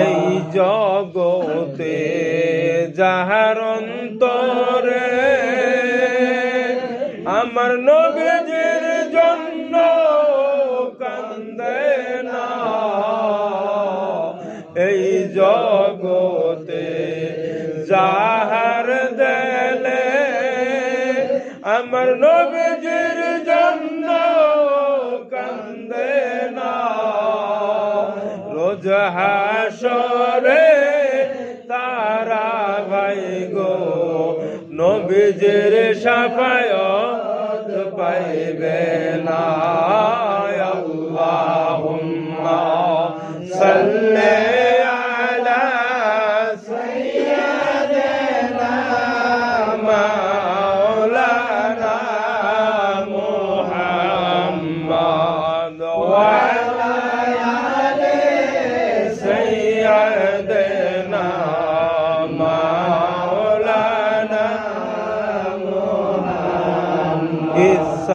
এই জগতে যাহার অন্তরে আমার নবীজির জন্য কান্দে না, এই জগতে যাহার দেলে আমার নবীজির জন্য কান্দে না, রোজ হাসরে তারা ভাই গো নবীজির শাফায়াত পাইবে না। আল্লাহুম্মা সাল্লি আলা সাইয়্যিদিনা মাওলানা মুহাম্মদ ওয়া আলা আলি সাইয়্যিদিনা মাওলানা মুহাম্মদ।